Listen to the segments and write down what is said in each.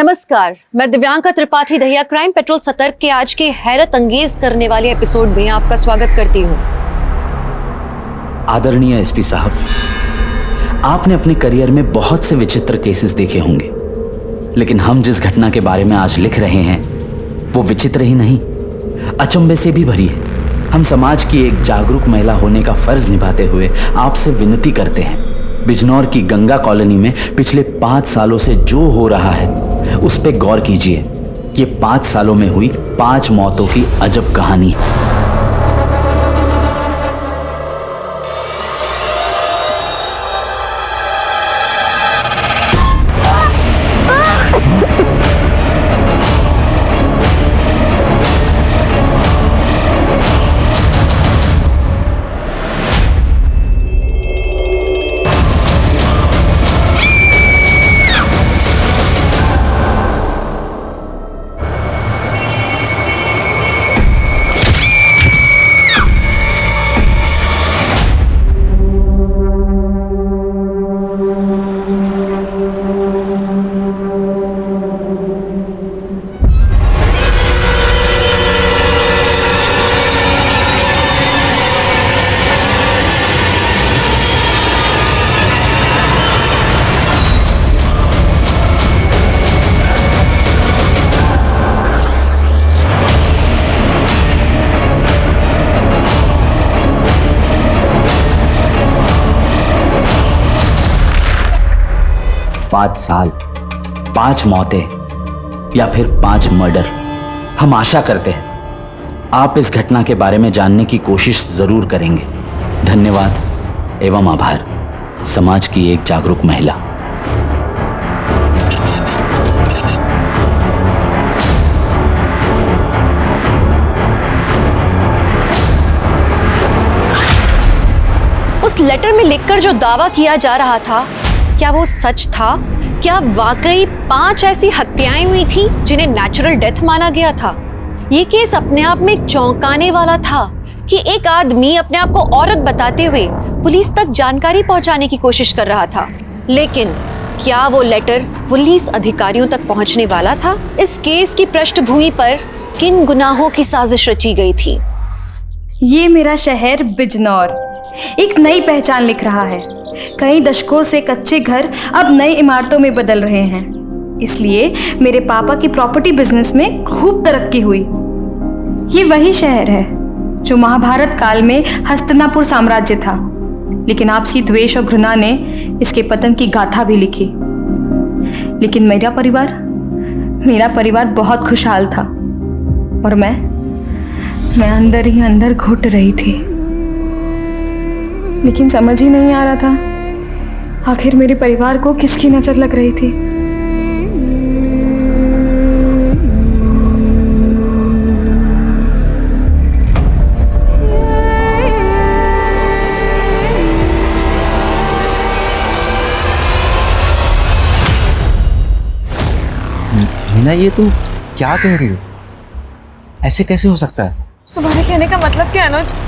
नमस्कार, मैं Divyanka Tripathi Dahiya crime petrol सतर्क के आज के हैरत अंगेज करने वाले एपिसोड में आपका स्वागत करती हूँ। आदरणीय एसपी साहब, आपने अपने करियर में बहुत से विचित्र केसेस देखे होंगे, लेकिन हम जिस घटना के बारे में आज लिख रहे हैं वो विचित्र ही नहीं, अचंभे से भी भरी है। हम समाज की एक जागरूक महिला होने का फर्ज निभाते हुए आपसे विनती करते हैं, बिजनौर की गंगा कॉलोनी में पिछले 5 सालों से जो हो रहा है उस पे गौर कीजिए। ये 5 सालों में हुई 5 मौतों की अजब कहानी है। पाँच साल, 5 मौतें या फिर 5 मर्डर। हम आशा करते हैं आप इस घटना के बारे में जानने की कोशिश जरूर करेंगे। धन्यवाद एवं आभार। समाज की एक जागरूक महिला। उस लेटर में लिखकर जो दावा किया जा रहा था, क्या वो सच था? क्या वाकई 5 ऐसी हत्याएं हुई थी जिन्हें नेचुरल डेथ माना गया था? ये केस अपने आप में एक चौंकाने वाला था कि एक आदमी अपने आप को औरत बताते हुए पुलिस तक जानकारी पहुंचाने की कोशिश कर रहा था। लेकिन क्या वो लेटर पुलिस अधिकारियों तक पहुंचने वाला था? इस केस की पृष्ठभूमि पर किन गुनाहों की साजिश रची गई थी? ये मेरा शहर बिजनौर एक नई पहचान लिख रहा है। कई दशकों से कच्चे घर अब नई इमारतों में बदल रहे हैं। इसलिए मेरे पापा की प्रॉपर्टी बिजनेस में खूब तरक्की हुई। ये वही शहर है जो महाभारत काल में हस्तिनापुर साम्राज्य था, लेकिन आपसी द्वेष और घृणा ने इसके पतन की गाथा भी लिखी। लेकिन मेरा परिवार बहुत खुशहाल था और मैं अंदर ही अंदर घुट रही थी। लेकिन समझ ही नहीं आ रहा था आखिर मेरे परिवार को किसकी नजर लग रही थी। मीना, ये तुम क्या कह रही हो? ऐसे कैसे हो सकता है? तुम्हारे कहने का मतलब क्या अनुज?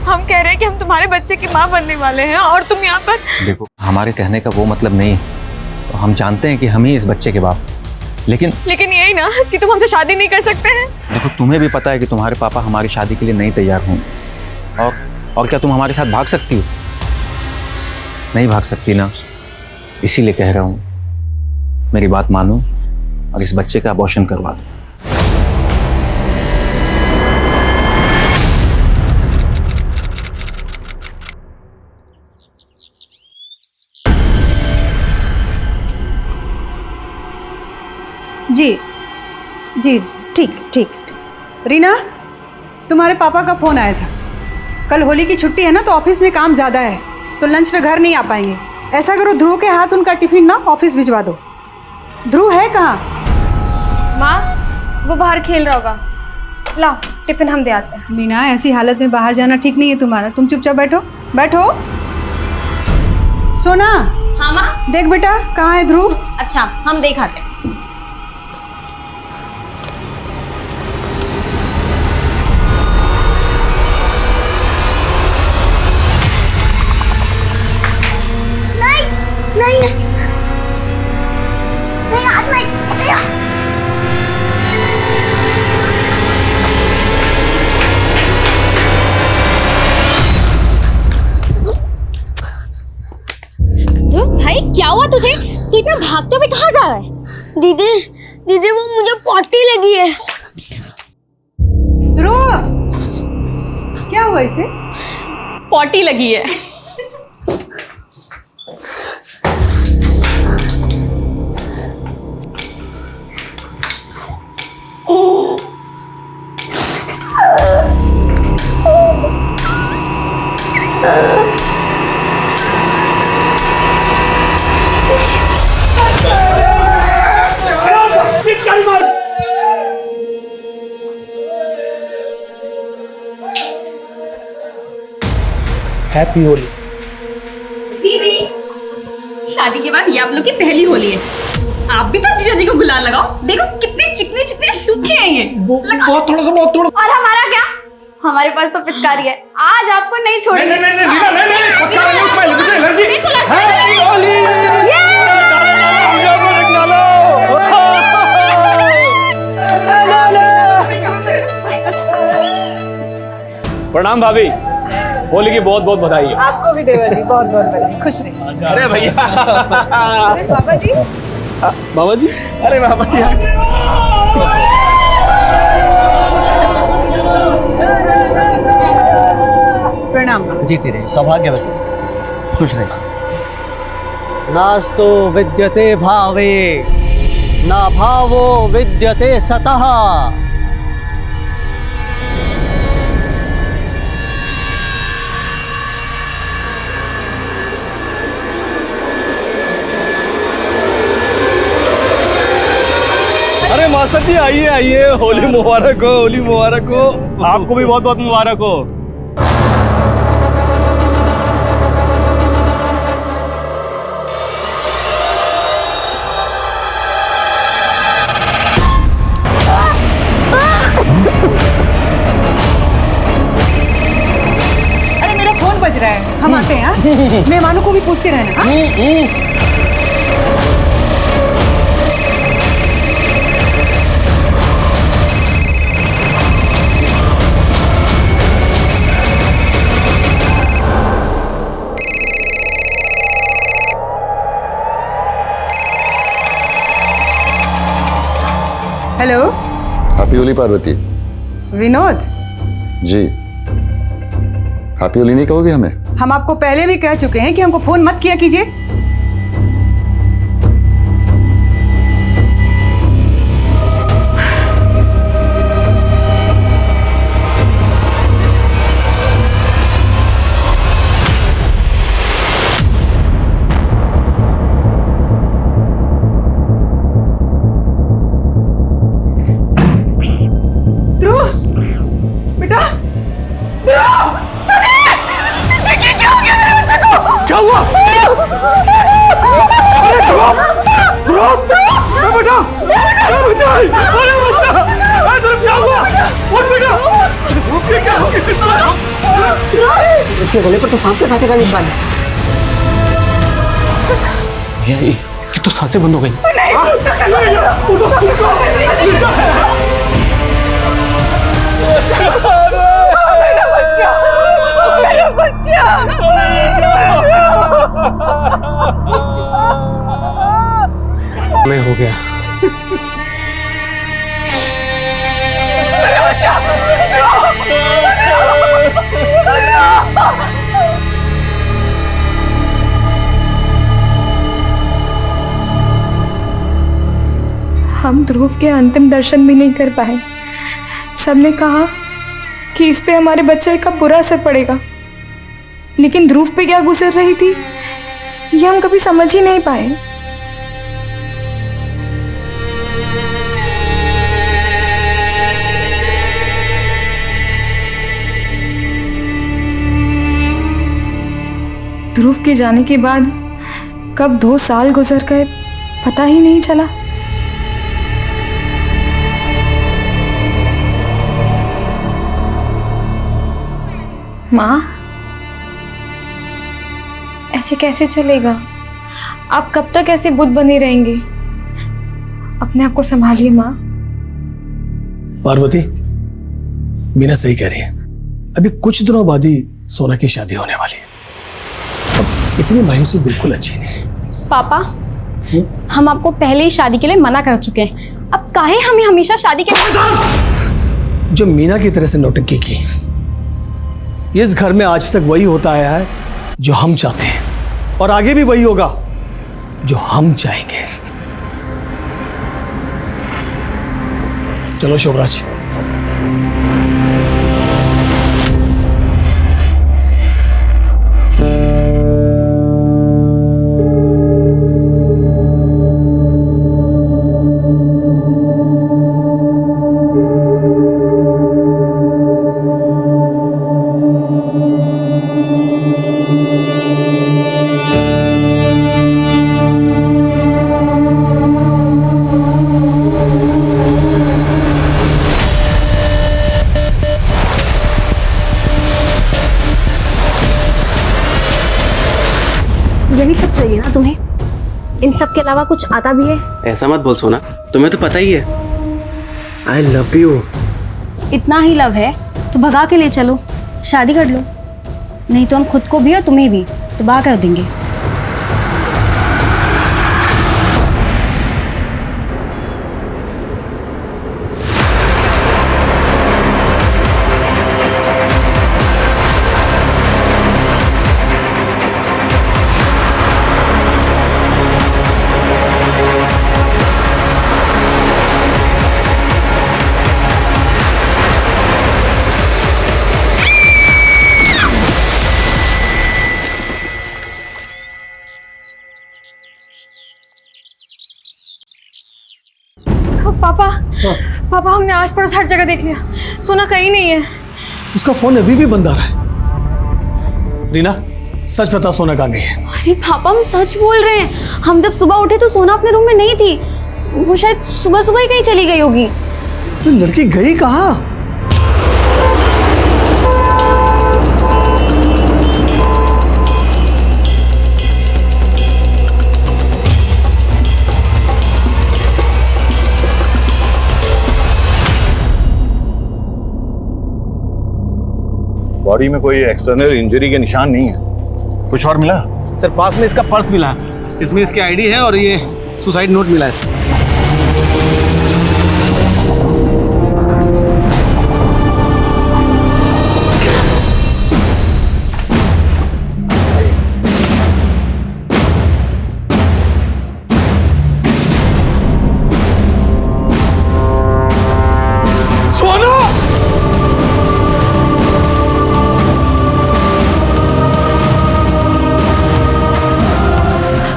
हम कह रहे हैं कि हम तुम्हारे बच्चे की माँ बनने वाले हैं और तुम यहाँ पर। देखो, हमारे कहने का वो मतलब नहीं है। तो हम जानते हैं कि हम ही इस बच्चे के बाप, लेकिन यही ना कि तुम हमसे शादी नहीं कर सकते हैं। देखो, तुम्हें भी पता है कि तुम्हारे पापा हमारी शादी के लिए नहीं तैयार होंगे। और क्या तुम हमारे साथ भाग सकती हो? नहीं भाग सकती ना, इसीलिए कह रहा हूँ मेरी बात मानो और इस बच्चे का अबॉर्शन करवा दो। जी जी जी, ठीक। रीना, तुम्हारे पापा का फ़ोन आया था। कल होली की छुट्टी है ना, तो ऑफिस में काम ज़्यादा है, तो लंच पे घर नहीं आ पाएंगे। ऐसा करो, ध्रुव के हाथ उनका टिफिन ना ऑफिस भिजवा दो। ध्रुव है कहाँ? माँ, वो बाहर खेल रहा होगा। लाओ टिफिन हम दे आते हैं। मीना, ऐसी हालत में बाहर जाना ठीक नहीं है तुम्हारा। तुम चुपचाप बैठो। सोना। हाँ माँ। देख बेटा, कहाँ है ध्रुव? अच्छा, हम देख आते हैं। नहीं नहीं नहीं, आज नहीं भागते हुए कहाँ जा रहा है? दीदी दीदी वो मुझे पॉटी लगी है। ध्रुव, क्या हुआ इसे? पॉटी लगी है। हैप्पी होली। दीदी शादी के बाद ये आप लोग की पहली होली है। आप भी तो जीजा जी को गुलाल लगाओ। देखो कितने चिकने चिकने सूखे हैं ये। बहुत थोड़ा सा, बहुत थोड़ा। और हमारा क्या? हमारे पास तो पिचकारी है, आज आपको नहीं छोड़ेंगे। नहीं, पक्का नहीं, उसमें मुझे एलर्जी। हैप्पी होली। प्रणाम भाभी, होली की बहुत बहुत बधाई है। आपको भी देवा जी बहुत बहुत बधाई, खुश रहिए। अरे भैया। अरे बाबा जी, बाबा जी, अरे बाबा जी। प्रणाम। जीती रहे, सौभाग्यवती रहे, खुश रहे। नास्तु विद्यते भावे, ना भावो विद्यते सतः। अरे मास्टर जी आइए आइए, होली मुबारक हो, होली मुबारक हो। आपको भी बहुत बहुत मुबारक हो। अरे मेरा फोन बज रहा है, हम आते हैं। हाँ? मेहमानों को भी पूछते रहना। हाँ? Hello, happy Holi Parvati Vinod. जी। हैप्पी होली नहीं कहोगे हमें? हम आपको पहले भी कह चुके हैं कि हमको फोन मत किया कीजिए। इसके गले पर तो सांप के कांटे का निशान है। इसकी तो सांसें बंद हो गई। मैं हो गया। हम ध्रुव के अंतिम दर्शन भी नहीं कर पाए। सबने कहा कि इस पे हमारे बच्चे का बुरा असर पड़ेगा, लेकिन ध्रुव पे क्या गुजर रही थी ये हम कभी समझ ही नहीं पाए। ध्रुव के जाने के बाद कब 2 साल गुजर गए पता ही नहीं चला। माँ, ऐसे कैसे चलेगा? आप कब तक ऐसे बुद्ध बने रहेंगे? अपने आप को संभालिए माँ। पार्वती, मीना सही कह रही है। अभी कुछ दिनों बाद ही सोना की शादी होने वाली है। अब इतनी मायूसी बिल्कुल अच्छी नहीं। पापा, हम आपको पहले ही शादी के लिए मना कर चुके हैं, अब काहे हमें हमेशा शादी के जो मीना की तरह से नौटंकी की, इस घर में आज तक वही होता आया है जो हम चाहते हैं, और आगे भी वही होगा जो हम चाहेंगे। चलो शोभराज। यही सब चाहिए ना तुम्हें? इन सब के अलावा कुछ आता भी है? ऐसा मत बोल सोना, तुम्हें तो पता ही है आई लव यू। इतना ही लव है तो भगा के ले चलो, शादी कर लो, नहीं तो हम खुद को भी और तुम्हें भी तबाह कर देंगे। पापा पापा हमने आस पड़ोस हर जगह देख लिया, सोना कहीं नहीं है। उसका फोन अभी भी बंद आ रहा है। रीना सच बता, सोना कहाँ गई है? अरे पापा हम सच बोल रहे हैं, हम जब सुबह उठे तो सोना अपने रूम में नहीं थी, वो शायद सुबह सुबह ही कहीं चली गई होगी। तो लड़की गई कहाँ? बॉडी में कोई एक्सटर्नल इंजरी के निशान नहीं है। कुछ और मिला? सर पास में इसका पर्स मिला, इसमें इसकी आईडी है और ये सुसाइड नोट मिला है।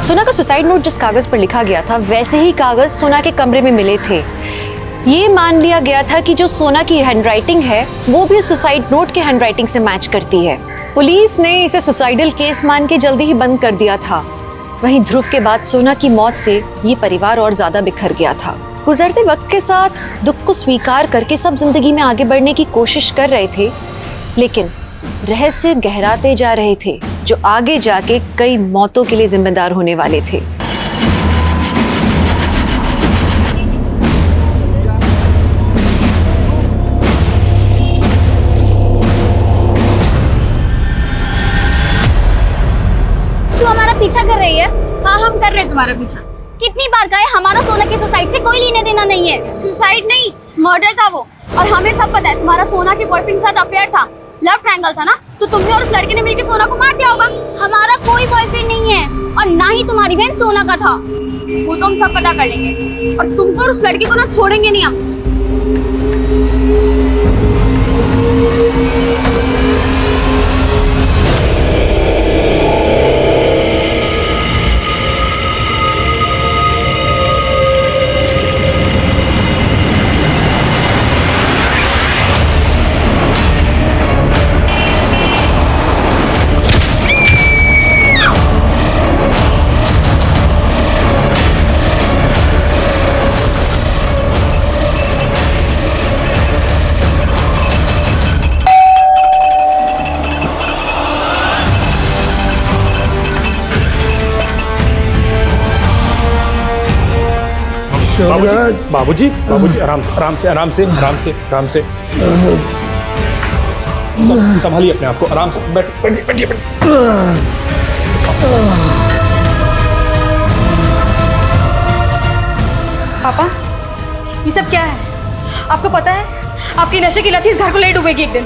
सोना का सुसाइड नोट जिस कागज पर लिखा गया था वैसे ही कागज सोना के कमरे में मिले थे। ये मान लिया गया था कि जो सोना की हैंडराइटिंग है वो भी सुसाइड नोट के हैंडराइटिंग से मैच करती है। पुलिस ने इसे सुसाइडल केस मान के जल्दी ही बंद कर दिया था। वहीं ध्रुव के बाद सोना की मौत से ये परिवार और ज्यादा बिखर गया था। गुजरते वक्त के साथ दुख को स्वीकार करके सब जिंदगी में आगे बढ़ने की कोशिश कर रहे थे, लेकिन रहस्य गहराते जा रहे थे जो आगे जाके कई मौतों के लिए जिम्मेदार होने वाले थे। तू हमारा पीछा कर रही है? हाँ हम कर रहे हैं तुम्हारा पीछा। कितनी बार कहे हमारा सोना की सुसाइड से कोई लेने देना नहीं है। सुसाइड नहीं, मर्डर था वो, और हमें सब पता है तुम्हारा सोना के बॉयफ्रेंड के साथ अफेयर था, लव ट्रायंगल था ना, तो तुमने और उस लड़के ने मिलकर सोना को मार दिया होगा। हमारा कोई बॉयफ्रेंड नहीं है और ना ही तुम्हारी बहन सोना का था, वो तो हम सब पता कर लेंगे, और तुमको और उस लड़के को ना छोड़ेंगे नहीं हम। बाबूजी बाबूजी आराम से आराम से आराम से आराम से आराम से संभालिए अपने आप को, आराम से बैठिए बैठिए बैठिए। पापा, ये सब क्या है? आपको पता है आपकी नशे की लत इस घर को ले डूबेगी एक दिन।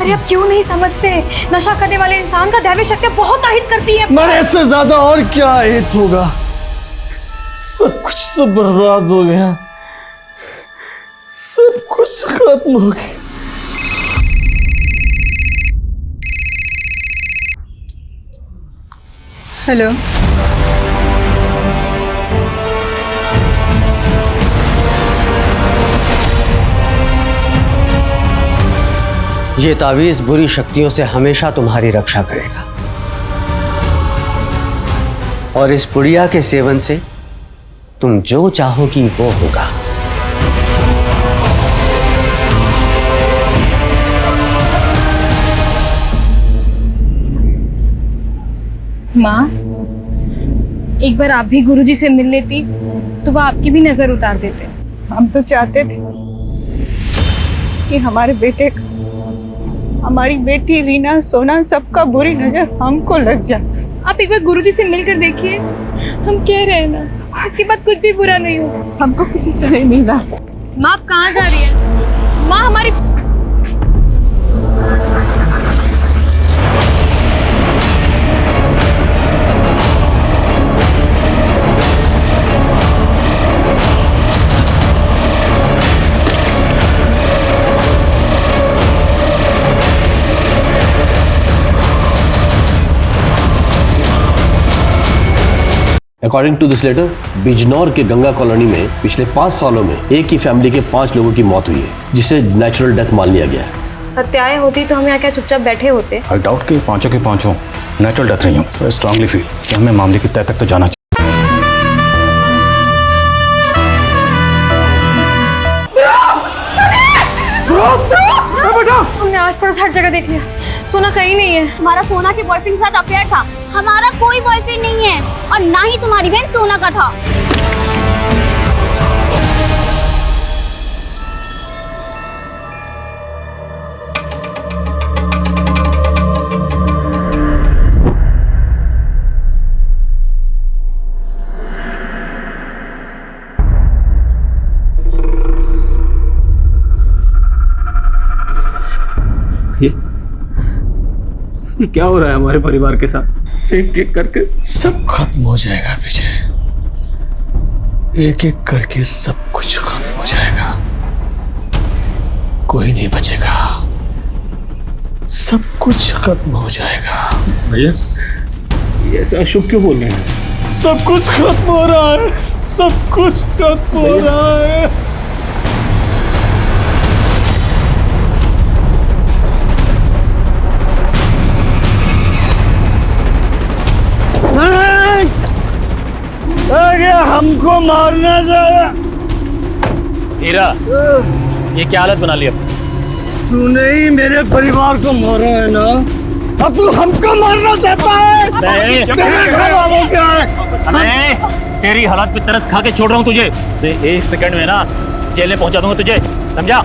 अरे आप क्यों नहीं समझते, नशा करने वाले इंसान का दैवी शक्ति बहुत अहित करती है। मरे से ज्यादा और क्या अहित होगा? सब कुछ तो बर्बाद हो गया, सब कुछ खत्म हो गया। हेलो, ये तावीज बुरी शक्तियों से हमेशा तुम्हारी रक्षा करेगा और इस पुड़िया के सेवन से तुम जो चाहोगी वो होगा। माँ, एक बार आप भी गुरुजी से मिल लेती तो वो आपकी भी नजर उतार देते। हम तो चाहते थे कि हमारे बेटे, हमारी बेटी रीना, सोना, सबका बुरी नजर हमको लग जाए। आप एक बार गुरुजी से मिलकर देखिए, हम कह रहे हैं ना, इसके बाद कुछ भी बुरा नहीं हो। हमको किसी से नहीं मिलना। माँ आप कहाँ जा रही है? माँ हमारी according to this letter, Bijnor के गंगा कॉलोनी में पिछले 5 सालों में एक ही फैमिली के 5 लोगों की मौत हुई है, जिसे नेचुरल डेथ मान लिया गया है। हत्याएं होती तो हम यहाँ क्या चुपचाप बैठे होते? आई डाउट कि पांचों के पांचों नेचुरल डेथ रही हूँ। सो आई स्ट्रांगली फील कि हमें मामले की तह तक तो जाना चाहिए। हमने आस पड़ोस हर जगह देख लिया, सोना कहीं नहीं है। हमारा सोना के बॉयफ्रेंड के साथ अफेयर था। हमारा कोई बॉयफ्रेंड नहीं है और ना ही तुम्हारी बहन सोना का था। ये क्या हो रहा है हमारे परिवार के साथ? एक एक करके सब खत्म हो जाएगा विजय, एक एक करके सब कुछ खत्म हो जाएगा, कोई नहीं बचेगा, सब कुछ खत्म हो जाएगा। भैया ये ऐसा अशुभ क्यों बोल रहे हैं? सब कुछ खत्म हो रहा है, सब कुछ खत्म हो रहा है। हमको मारना चाहा। हीरा, ये क्या हालत बना ली अब? तूने ही मेरे परिवार को मारा है ना, अब तू हमको मारना चाहता है? नहीं। तेरे घर वालों क्या है? मैं तेरी हालत पे तरस खा के छोड़ रहा हूँ तुझे। 1 सेकंड में ना जेल में पहुंचा दूंगा तुझे, समझा?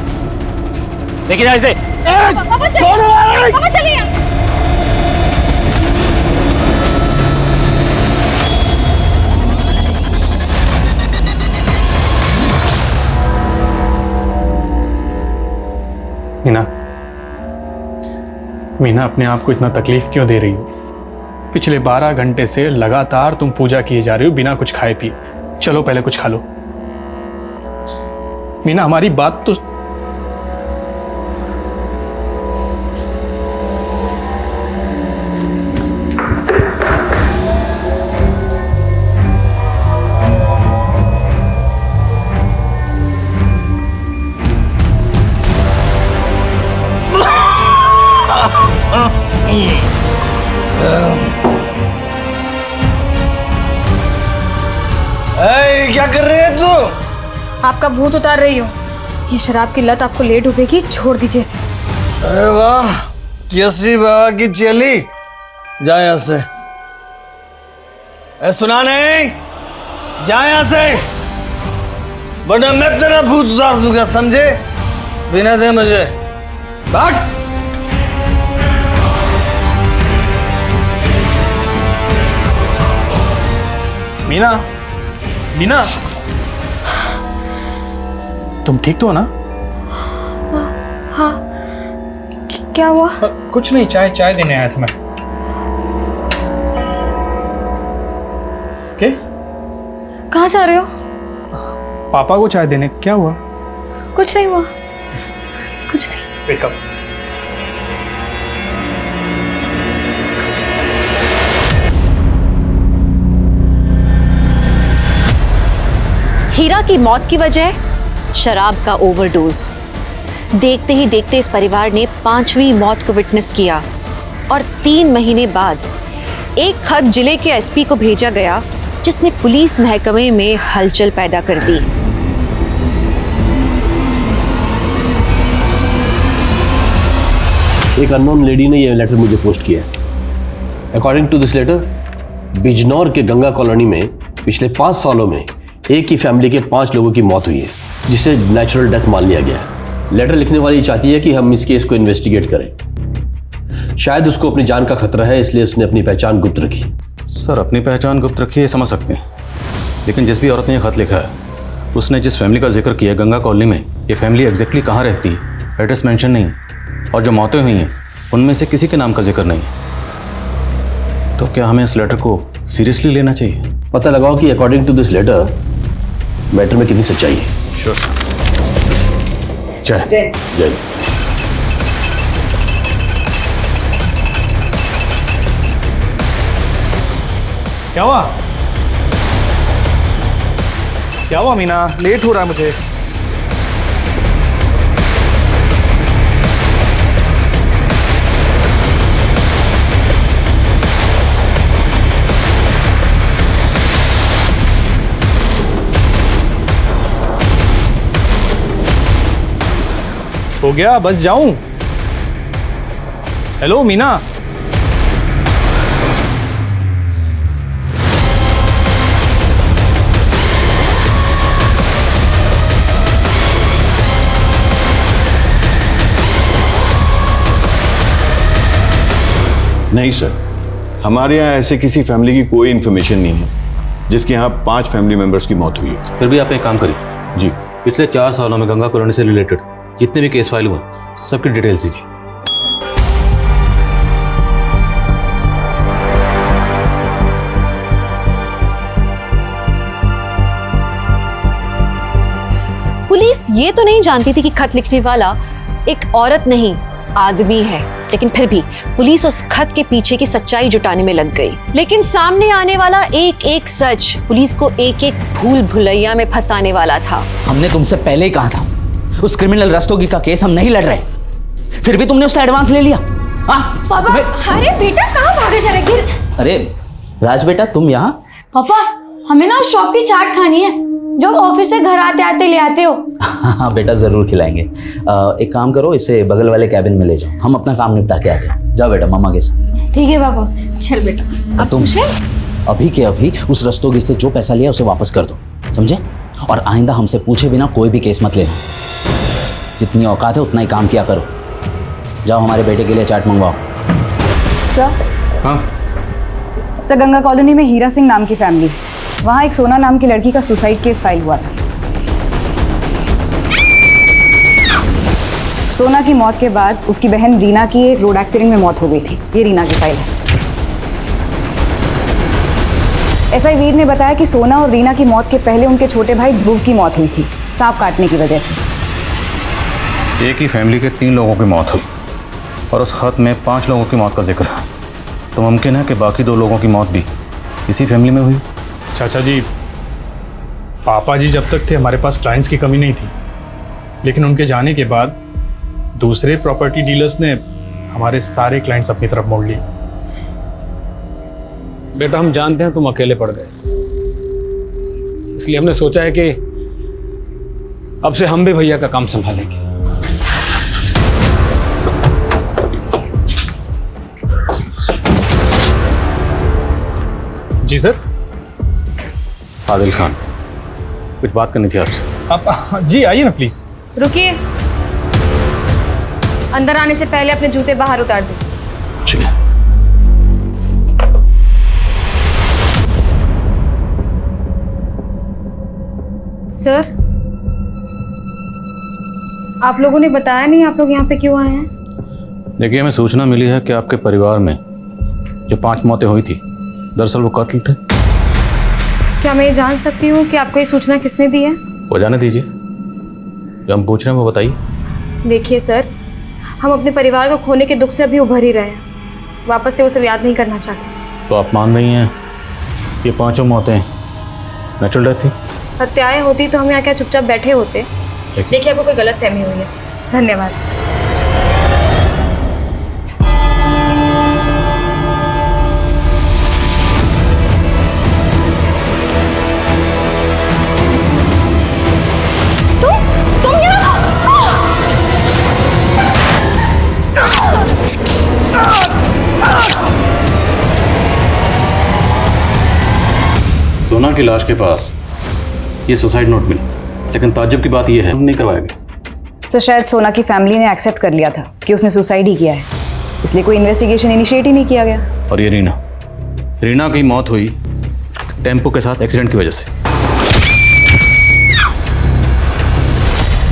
देखिए जा इसे। पापा चलिए। मीना अपने आप को इतना तकलीफ क्यों दे रही हो? पिछले 12 घंटे से लगातार तुम पूजा किए जा रही हो बिना कुछ खाए पिए। चलो पहले कुछ खा लो। मीना हमारी बात तो क्या कर रहे हैं तू? आपका भूत उतार रही हो। ये शराब की लत आपको ले डूबेगी, छोड़ दीजिए इसे। अरे वाह, कैसी बाबा की चेली, जा यहाँ से। सुना नहीं, जा यहाँ से, वरना मैं तेरा भूत उतार दूंगा, समझे? बिना दे मुझे भाग। मीना, मीना, तुम ठीक तो हो ना? हाँ, क्या हुआ? कुछ नहीं, चाय देने आया था मैं। क्या? कहाँ जा रहे हो? पापा को चाय देने। क्या हुआ? कुछ नहीं हुआ, कुछ नहीं। वेकअप। हीरा की मौत की वजह शराब का ओवरडोज। देखते ही देखते इस परिवार ने 5वीं मौत को विटनेस किया और 3 महीने बाद एक खत जिले के एसपी को भेजा गया जिसने पुलिस महकमे में हलचल पैदा कर दी। एक अननोन लेडी ने यह लेटर मुझे पोस्ट किया है। According to this letter, Bijnor के गंगा कॉलोनी में पिछले 5 सालों में एक ही फैमिली के 5 लोगों की मौत हुई है, जिसे नेचुरल डेथ मान लिया गया है। लेटर लिखने वाली चाहती है कि हम इस केस को इन्वेस्टिगेट करें। शायद उसको अपनी जान का खतरा है, इसलिए उसने अपनी पहचान गुप्त रखी। सर, अपनी पहचान गुप्त रखी है समझ सकते हैं, लेकिन जिस भी औरत ने यह खत लिखा है उसने जिस फैमिली का जिक्र किया गंगा कॉलोनी में, ये फैमिली एग्जैक्टली कहाँ रहती है, एड्रेस मेंशन नहीं, और जो मौतें हुई हैं उनमें से किसी के नाम का जिक्र नहीं। तो क्या हमें इस लेटर को सीरियसली लेना चाहिए? पता लगाओ कि according to this letter matter में कितनी सच्चाई है। Sure sir. जय जय। क्या हुआ? क्या हुआ मीना? लेट हो रहा है मुझे। हो गया, बस जाऊं? हेलो मीना। नहीं सर, हमारे यहाँ ऐसे किसी फैमिली की कोई इन्फॉर्मेशन नहीं है जिसके यहाँ 5 फैमिली मेंबर्स की मौत हुई है। फिर भी आप एक काम करिए जी, पिछले 4 सालों में गंगा कॉलोनी से रिलेटेड जितने भी केस फाइल हुए सबकी डिटेल्स दीजिए। पुलिस ये तो नहीं जानती थी कि खत लिखने वाला एक औरत नहीं आदमी है, लेकिन फिर भी पुलिस उस खत के पीछे की सच्चाई जुटाने में लग गई। लेकिन सामने आने वाला एक एक सच पुलिस को एक एक भूल भुलैया में फंसाने वाला था। हमने तुमसे पहले ही कहा था उस क्रिमिनल रस्तोगी का केस हम नहीं लड़ रहे, फिर भी तुमने उससे एडवांस ले लिया। पापा, अरे बेटा कहाँ भागे जा रहे? अरे राज बेटा, तुम यहाँ? पापा, हमें ना शॉप की चाट खानी है जो ऑफिस से घर आते आते ले आते हो। हाँ बेटा, जरूर खिलाएंगे। एक काम करो, इसे बगल वाले कैबिन में ले जाओ, हम अपना काम निपटा के आते हैं। जाओ बेटा मम्मा के साथ। ठीक है पापा। चल बेटा। अब तुम अभी के अभी उस रस्तोगी से जो पैसा लिया उसे वापस कर दो, समझे? और आइंदा हमसे पूछे बिना कोई भी केस मत लेना। जितनी औकात है उतना ही काम किया करो। जाओ हमारे बेटे के लिए चाट मंगवाओ। सर। हाँ सर, गंगा कॉलोनी में हीरा सिंह नाम की फैमिली, वहाँ एक सोना नाम की लड़की का सुसाइड केस फाइल हुआ था। सोना की मौत के बाद उसकी बहन रीना की एक रोड एक्सीडेंट में मौत हो गई थी। ये रीना की फाइल है। एसआई वीर ने बताया कि सोना और रीना की मौत के पहले उनके छोटे भाई ध्रुव की मौत हुई थी, सांप काटने की वजह से। एक ही फैमिली के 3 लोगों की मौत हुई और उस खत में 5 लोगों की मौत का जिक्र है, तो मुमकिन है कि बाकी 2 लोगों की मौत भी इसी फैमिली में हुई। चाचा जी, पापा जी जब तक थे हमारे पास क्लाइंट्स की कमी नहीं थी, लेकिन उनके जाने के बाद दूसरे प्रॉपर्टी डीलर्स ने हमारे सारे क्लाइंट्स अपनी तरफ मोड़ लिए। बेटा, हम जानते हैं तुम अकेले पड़ गए, इसलिए हमने सोचा है कि अब से हम भी भैया का काम संभालेंगे। जी सर। आदिल खान, कुछ बात करनी थी आपसे। आप जी आइए ना प्लीज। रुकिए, अंदर आने से पहले अपने जूते बाहर उतार दीजिए। ठीक है। सर, आप लोगों ने बताया नहीं आप लोग यहाँ पे क्यों आए हैं? देखिए, हमें सूचना मिली है कि आपके परिवार में जो 5 मौतें हुई थी, दरअसल वो कत्ल थे। क्या मैं ये जान सकती हूँ कि आपको ये सूचना किसने दी है? वो जाने दीजिए, जो हम पूछ रहे हैं वो बताइए। देखिए सर, हम अपने परिवार को खोने के दुख से अभी उभर ही रहे हैं, वापस से वो सब याद नहीं करना चाहते। तो आप मान रही हैं ये 5 मौतें नेचुरल डेथ थी? हत्याएं होती तो हम यहाँ क्या चुपचाप बैठे होते? देखिए, आपको कोई गलत फहमी हुई है। धन्यवाद। तुम यहाँ सोना की लाश के पास ये सुसाइड नोट मिला, लेकिन ताज्जुब की बात यह है, हम नहीं करवाया गया। सर, शायद सोना की फैमिली ने एक्सेप्ट कर लिया था कि उसने सुसाइड ही किया है, इसलिए कोई इन्वेस्टिगेशन इनिशिएट ही नहीं किया गया। और ये रीना की मौत हुई टेम्पो के साथ एक्सीडेंट की वजह से।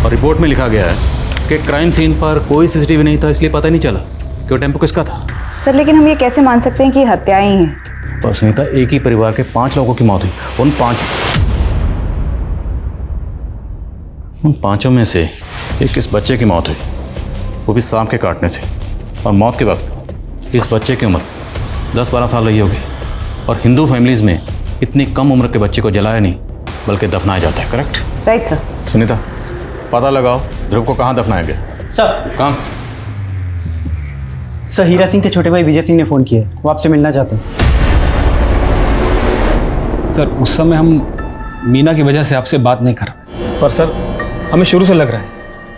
और रिपोर्ट में लिखा गया है कि क्राइम सीन पर कोई सीसीटीवी नहीं था, इसलिए पता ही नहीं चला कि वो टेम्पो किसका था। सर, लेकिन हम ये कैसे मान सकते हैं कि हत्याएं ही हैं? पर सुनीता, एक ही परिवार के 5 लोगों की मौत हुई। उन पांचों में से एक इस बच्चे की मौत हुई, वो भी सांप के काटने से। और मौत के वक्त इस बच्चे की उम्र 10-12 साल रही होगी। और हिंदू फैमिलीज में इतनी कम उम्र के बच्चे को जलाया नहीं बल्कि दफनाया जाता है। करेक्ट? Right sir. सुनीता, पता लगाओ ध्रुव को कहाँ दफनाया गया। सर, कहाँ? सर, हीरा सिंह के छोटे भाई विजय सिंह ने फ़ोन किया, वो आपसे मिलना चाहते हैं। सर, उस समय हम मीना की वजह से आपसे बात नहीं कर रहे, पर सर हमें शुरू से लग रहा है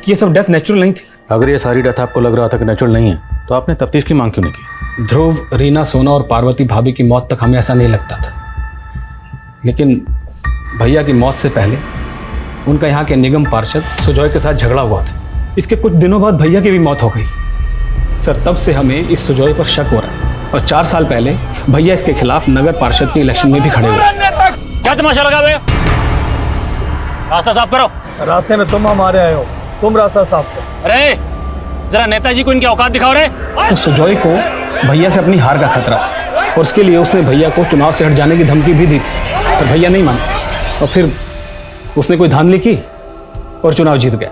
कि ये सब डेथ नेचुरल नहीं थी। अगर ये सारी डेथ आपको लग रहा था कि नेचुरल नहीं है, तो आपने तफ्तीश की मांग क्यों नहीं की? ध्रुव, रीना, सोना और पार्वती भाभी की मौत तक हमें ऐसा नहीं लगता था, लेकिन भैया की मौत से पहले उनका यहाँ के निगम पार्षद सुजॉय के साथ झगड़ा हुआ था। इसके कुछ दिनों बाद भैया की भी मौत हो गई। सर, तब से हमें इस सुजॉय पर शक हो रहा है, और 4 साल पहले भैया इसके खिलाफ नगर पार्षद के इलेक्शन में भी खड़े हुए। क्या तमाशा लगा बे? रास्ता साफ करो। रास्ते में तुम हमारे आए हो, तुम रास्ता साफ करो। अरे जरा नेताजी को इनकी औकात दिखाओ रे। तो सुजॉय को भैया से अपनी हार का खतरा, और उसके लिए उसने भैया को चुनाव से हट जाने की धमकी भी दी थी, पर भैया नहीं माना, और फिर उसने कोई धांधली की और चुनाव जीत गया।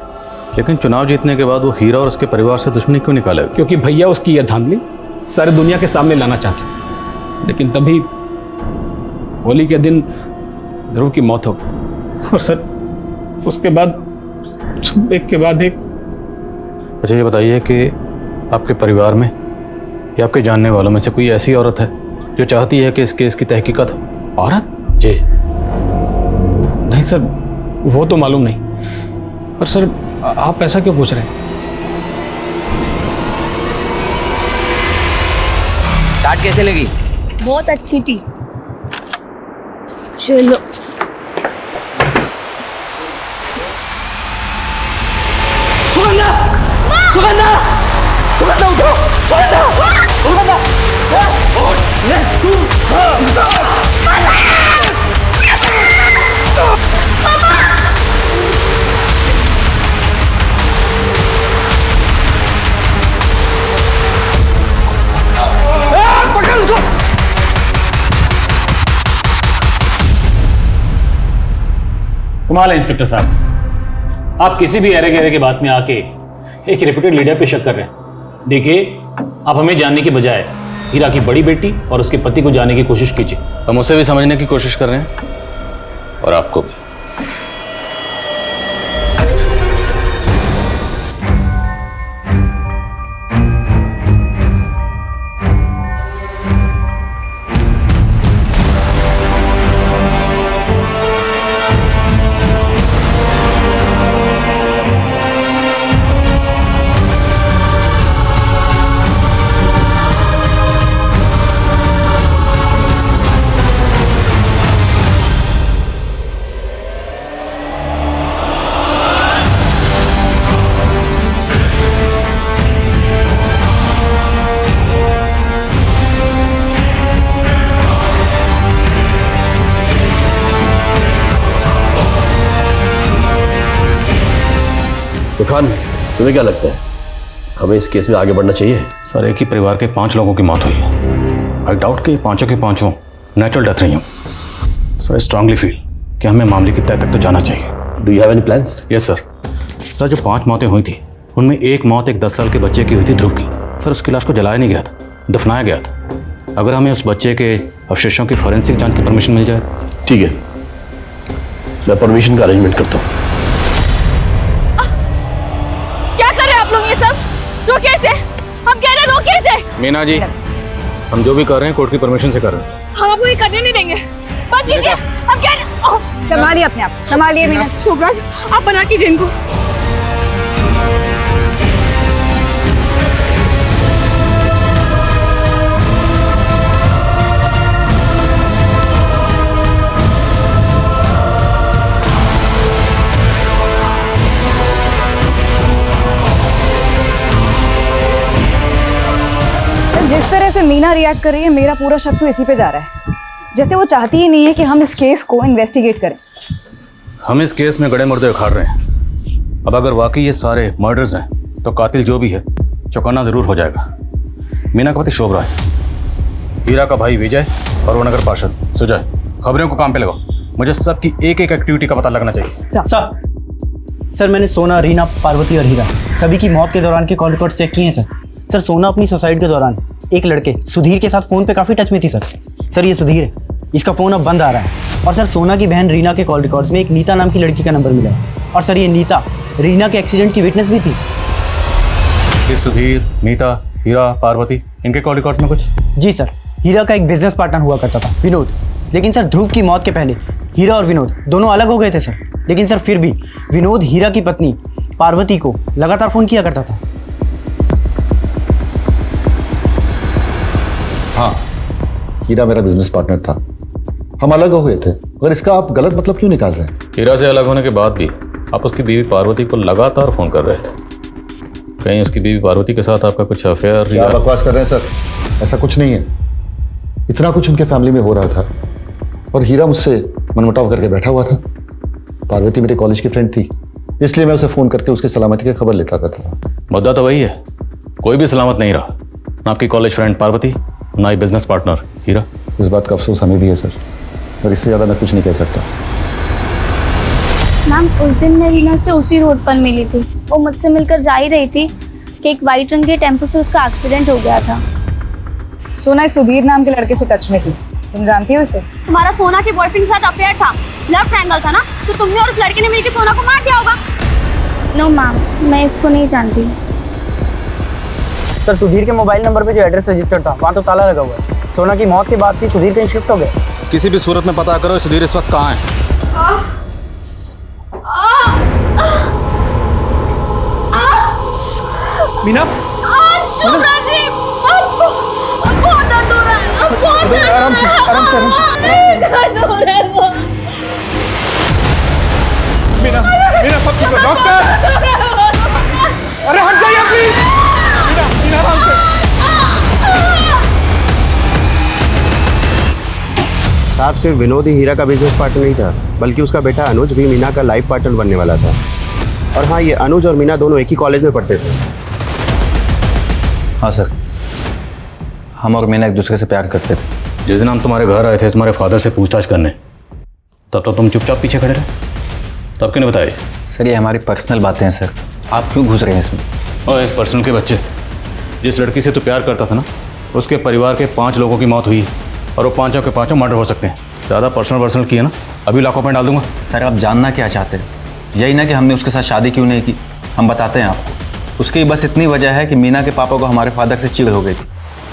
लेकिन चुनाव जीतने के बाद वो हीरा और उसके परिवार से दुश्मनी क्यों निकाले? क्योंकि भैया उसकी यह धांधली सारी दुनिया के सामने लाना चाहते थे। लेकिन तभी होली के दिन ध्रुव की मौत हो गई, और सर उसके बाद एक के बाद एक। अच्छा, ये बताइए कि आपके परिवार में या आपके जानने वालों में से कोई ऐसी औरत है जो चाहती है कि इस केस की तहकीकात हो? औरत? जी नहीं सर, वो तो मालूम नहीं, पर सर आप ऐसा क्यों पूछ रहे हैं? चाट कैसे लगी? बहुत अच्छी थी। चलो। सुगंधा! सुगंधा! सुगंधा उठो! सुगंधा! सुगंधा! पकड़ उसको! कमाल है इंस्पेक्टर साहब, आप किसी भी एरे गहरे के बात में आके एक रेप्यूटेड लीडर पे शक कर रहे हैं। देखिए, आप हमें जानने के बजाय हीरा की बड़ी बेटी और उसके पति को जानने की कोशिश कीजिए। हम उसे भी समझने की कोशिश कर रहे हैं और आपको भी। खान, तुम्हें क्या लगता है हमें इस केस में आगे बढ़ना चाहिए? सर, एक ही परिवार के 5 लोगों की मौत हुई है। आई डाउट कि पांचों के पांचों नेचुरल डेथ रही हूँ। सर, आई स्ट्रांगली फील कि हमें मामले की तह तक तो जाना चाहिए। Do you have any plans? Yes sir. Sir, जो 5 मौतें हुई थी उनमें एक मौत एक 10 साल के बच्चे की हुई थी, ध्रुव की। सर, उसकी लाश को जलाया नहीं गया था, दफनाया गया था। अगर हमें उस बच्चे के अवशेषों की फॉरेंसिक जांच की परमिशन मिल जाए। ठीक है, मैं परमिशन का अरेंजमेंट करता हूँ। क्या कर रहे हैं आप लोग ये सब? रोकिए इसे, हम कह रहे हैं रोकिए इसे। मीना जी, हम जो भी कर रहे हैं कोर्ट की परमिशन से कर रहे हैं। हम आपको ये करने नहीं देंगे, बंद कीजिए। हम कह रहे संभालिए अपने आप, संभालिए मीना। शोभराज, आप बना कीजिए इनको। जिस तरह से मीना रिएक्ट कर रही है, मेरा पूरा शक तो इसी पे जा रहा है, जैसे वो चाहती ही नहीं है कि हम इस केस को इन्वेस्टिगेट करें। हम इस केस में गड़े मुर्दे उखाड़ रहे हैं। अब अगर वाकई ये सारे मर्डर्स हैं तो कातिल जो भी है चौकन्ना जरूर हो जाएगा। मीना का पति शोभराज, हीरा का भाई विजय और वो नगर पार्षद सुजय। खबरों को काम पे लगाओ, मुझे सबकी एक एक एक्टिविटी का पता लगना चाहिए। सर, मैंने सोना, रीना, पार्वती और हीरा सभी की मौत के दौरान के कॉल रिकॉर्ड चेक किए हैं सर। सोना अपनी सुसाइड के दौरान एक लड़के सुधीर के साथ फ़ोन पे काफ़ी टच में थी सर। ये सुधीर है, इसका फ़ोन अब बंद आ रहा है। और सर, सोना की बहन रीना के कॉल रिकॉर्ड्स में एक नीता नाम की लड़की का नंबर मिला है। और सर, ये नीता रीना के एक्सीडेंट की विटनेस भी थी। ये सुधीर, नीता, हीरा, पार्वती, इनके कॉल रिकॉर्ड्स में कुछ? जी सर, हीरा का एक बिजनेस पार्टनर हुआ करता था, विनोद। लेकिन सर, ध्रुव की मौत के पहले हीरा और विनोद दोनों अलग हो गए थे सर। लेकिन सर, फिर भी विनोद हीरा की पत्नी पार्वती को लगातार फ़ोन किया करता था। हाँ, हीरा मेरा बिजनेस पार्टनर था, हम अलग हो गए थे। और इसका आप गलत मतलब क्यों निकाल रहे हैं? हीरा से अलग होने के बाद भी आप उसकी बीवी पार्वती को लगातार फोन कर रहे थे। कहीं उसकी बीवी पार्वती के साथ आपका कुछ अफेयर? क्या बकवास कर रहे हैं सर, ऐसा कुछ नहीं है। इतना कुछ उनके फैमिली में हो रहा था और हीरा मुझसे मनमुटाव करके बैठा हुआ था। पार्वती मेरे कॉलेज की फ्रेंड थी, इसलिए मैं उसे फोन करके उसकी सलामती की खबर लेता था। मुद्दा तो वही है, कोई भी सलामत नहीं रहा, ना आपकी कॉलेज फ्रेंड पार्वती, ना ही बिजनेस पार्टनर हीरा। इस बात का अफसोस हमें भी है सर, और इससे ज़्यादा मैं कुछ नहीं कह सकता। मैम, उस दिन मैं रीना से उसी रोड पर मिली थी। वो मुझसे मिलकर जा ही रही थी कि एक वाइट रंग के टेम्पो से उसका एक्सीडेंट हो गया था। सोना इस सुधीर नाम के लड़के से टच में थी, तुम जानती हो उसे? तुम्हारा सोना के बॉयफ्रेंड के साथ अफेयर था, लव ट्रायंगल था ना, तो तुमने और उस लड़के ने मिलकर सोना को मार दिया होगा। नो मैम, मैं इसको नहीं जानती। सर, सुधीर के मोबाइल नंबर पे जो एड्रेस रजिस्टर्ड था वहाँ तो ताला लगा हुआ है। सोना की मौत के बाद से सुधीर कहीं शिफ्ट हो गया। किसी भी सूरत में पता करो सुधीर इस वक्त कहाँ है। मीना, शोभराज जी, बहुत दर्द हो रहा है, बहुत दर्द आराम से, आराम से, दर्द हो रहा है बहुत। मीना, सब ठीक है डॉक्टर। अरे हट जाइए प्लीज। मीना, आराम से। साहब, सिर्फ विनोद ही हीरा का बिजनेस पार्टनर नहीं था, बल्कि उसका बेटा अनुज भी मीना का लाइफ पार्टनर बनने वाला था। और हाँ, ये अनुज और मीना दोनों एक ही कॉलेज में पढ़ते थे। हाँ सर, हम और मीना एक दूसरे से प्यार करते थे। जिस दिन हम तुम्हारे घर आए थे तुम्हारे फादर से पूछताछ करने, तब तो तुम चुपचाप पीछे खड़े रहे, तब क्यों नहीं बताए? सर, ये हमारी पर्सनल बातें हैं सर, आप क्यों घुस रहे हैं इसमें? ओए पर्सनल के बच्चे, जिस लड़की से तू प्यार करता था ना, उसके परिवार के 5 लोगों की मौत हुई और वो पांचों के पांचों मर्डर हो सकते हैं। ज़्यादा पर्सनल किया ना, अभी लाखों में डाल दूंगा। सर, आप जानना क्या चाहते हैं? यही ना कि हमने उसके साथ शादी क्यों नहीं की, हम बताते हैं आपको। उसकी बस इतनी वजह है कि मीना के पापा को हमारे फादर से चिढ़ हो गई थी,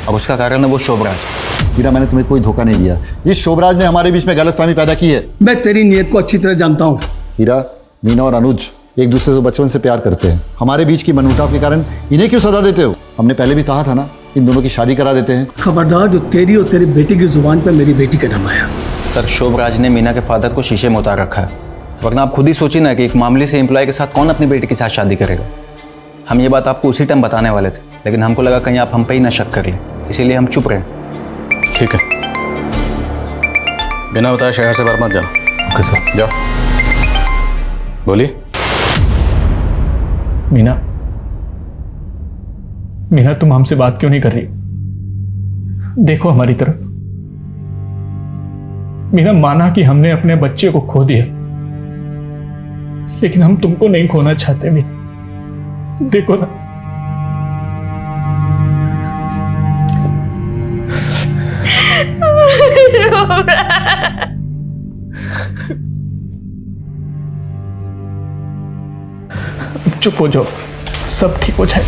और उसका कारण है वो शोभराज। हीरा, मैंने तुम्हें कोई धोखा नहीं दिया। इस शोभराज ने हमारे बीच में गलतफहमी पैदा की है। मैं तेरी नीयत को अच्छी तरह जानता हूँ। हीरा, मीना और अनुज एक दूसरे से बचपन से प्यार करते हैं। हमारे बीच की मनमुटाव के कारण इन्हें क्यों सजा देते हो? हमने पहले भी कहा था ना, इन दोनों की शादी करा देते हैं। खबरदार, जो तेरी और तेरी बेटी की जुबान पर मेरी बेटी का नाम आया। सर, शोभराज ने मीना के फादर को शीशे में उतार रखा है, वरना आप खुद ही सोचिए ना कि एक मामूली से एम्प्लॉय के साथ कौन अपनी बेटी के साथ शादी करेगा। हम ये बात आपको उसी टाइम बताने वाले थे, लेकिन हमको लगा कहीं आप हम पे ही ना शक कर लें, इसीलिए हम चुप रहे। ठीक है, बिना बताए शहर से बाहर मत जाना। Okay sir. जाओ। बोलिए। मीना, मीना, तुम हमसे बात क्यों नहीं कर रही? देखो हमारी तरफ। मीना, माना कि हमने अपने बच्चे को खो दिया, लेकिन हम तुमको नहीं खोना चाहते। मीना, देखो ना। चुप हो जाओ, सब ठीक हो जाए।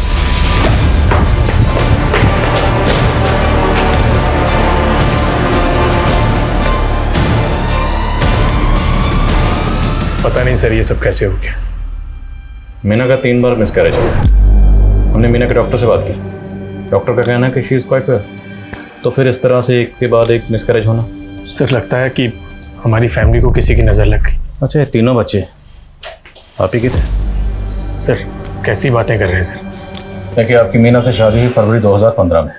पता नहीं सर ये सब कैसे हो गया। मीना का 3 बार मिसकैरेज हुआ। हमने मीना के डॉक्टर से बात की। डॉक्टर का कहना है कि शी इज़ क्वाइट वेल। तो फिर इस तरह से एक के बाद एक मिसकैरेज होना। सर लगता है कि हमारी फैमिली को किसी की नज़र लग गई। अच्छा, ये तीनों बच्चे आप ही के थे? सर कैसी बातें कर रहे हैं सर? देखिए, आपकी मीना से शादी हुई फरवरी 2015 में,